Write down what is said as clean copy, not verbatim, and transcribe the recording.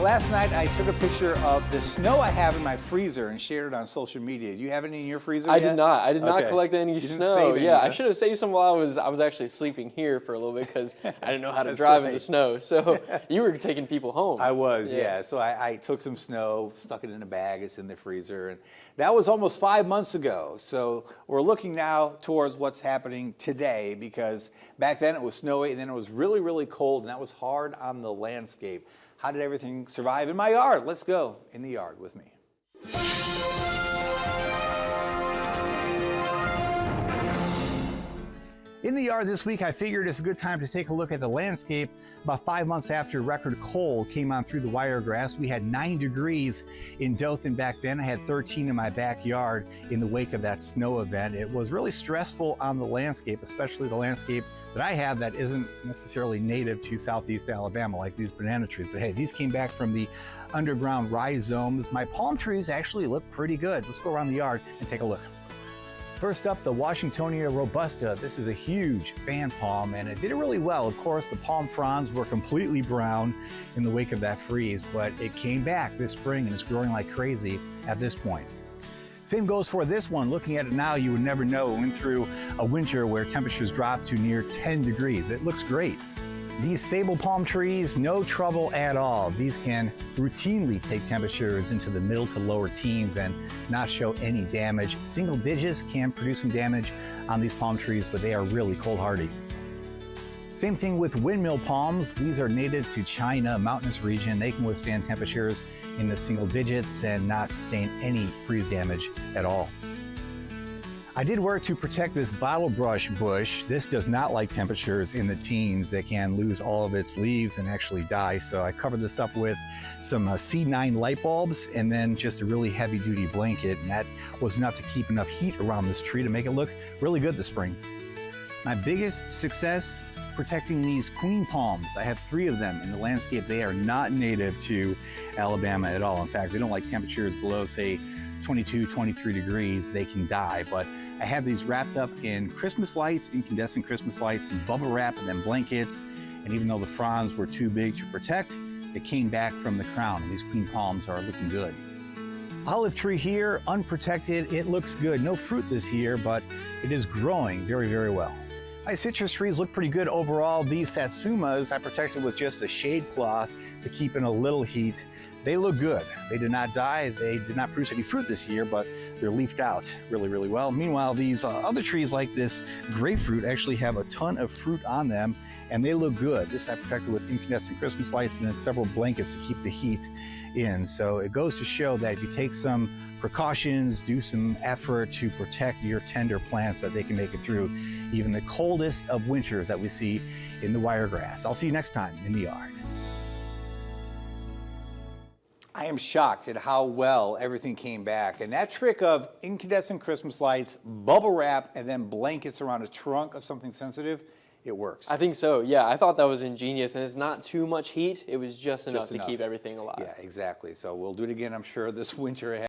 Last night I took a picture of the snow I have in my freezer and shared it on social media. Do you have any in your freezer I yet? did not. I did not Okay. collect any You didn't snow. save any, Yeah, huh? I should have saved some while I was actually sleeping here for a little bit because I didn't know how to That's drive in right. the snow. So you were taking people home. I was, yeah. So I took some snow, stuck it in a bag, it's in the freezer, and that was almost 5 months ago. So we're looking now towards what's happening today, because back then it was snowy and then it was really, really cold, and that was hard on the landscape. How did everything survive in my yard? Let's go in the yard with me. In the yard this week, I figured it's a good time to take a look at the landscape. About 5 months after record cold came on through the Wiregrass, we had 9 degrees in Dothan back then. I had 13 in my backyard in the wake of that snow event. It was really stressful on the landscape, especially the landscape that I have that isn't necessarily native to Southeast Alabama, like these banana trees. But hey, these came back from the underground rhizomes. My palm trees actually look pretty good. Let's go around the yard and take a look. First up, the Washingtonia robusta. This is a huge fan palm, and it did it really well. Of course, the palm fronds were completely brown in the wake of that freeze, but it came back this spring and it's growing like crazy at this point. Same goes for this one. Looking at it now, you would never know. We went through a winter where temperatures dropped to near 10 degrees. It looks great. These sable palm trees, no trouble at all. These can routinely take temperatures into the middle to lower teens and not show any damage. Single digits can produce some damage on these palm trees, but they are really cold hardy. Same thing with windmill palms. These are native to China, mountainous region. They can withstand temperatures in the single digits and not sustain any freeze damage at all. I did work to protect this bottle brush bush. This does not like temperatures in the teens. It can lose all of its leaves and actually die. So I covered this up with some C9 light bulbs and then just a really heavy duty blanket. And that was enough to keep enough heat around this tree to make it look really good this spring. My biggest success protecting these queen palms. I have 3 of them in the landscape. They are not native to Alabama at all. In fact, they don't like temperatures below, say, 22, 23 degrees. They can die, but I have these wrapped up in Christmas lights, incandescent Christmas lights, and bubble wrap, and then blankets. And even though the fronds were too big to protect, it came back from the crown, and these queen palms are looking good. Olive tree here, unprotected. It looks good. No fruit this year, but it is growing very, very well. My citrus trees look pretty good overall. These satsumas I protected with just a shade cloth to keep in a little heat. They look good. They did not die. They did not produce any fruit this year, but they're leafed out really, really well. Meanwhile, these other trees like this grapefruit actually have a ton of fruit on them, and they look good. This I protected with incandescent Christmas lights and then several blankets to keep the heat in. So it goes to show that if you take some precautions, do some effort to protect your tender plants, that they can make it through even the coldest of winters that we see in the Wiregrass. I'll see you next time in the yard. I am shocked at how well everything came back. And that trick of incandescent Christmas lights, bubble wrap, and then blankets around a trunk of something sensitive, it works. I think so, yeah. I thought that was ingenious, and it's not too much heat. It was just enough to keep everything alive. Yeah, exactly. So we'll do it again, I'm sure, this winter ahead.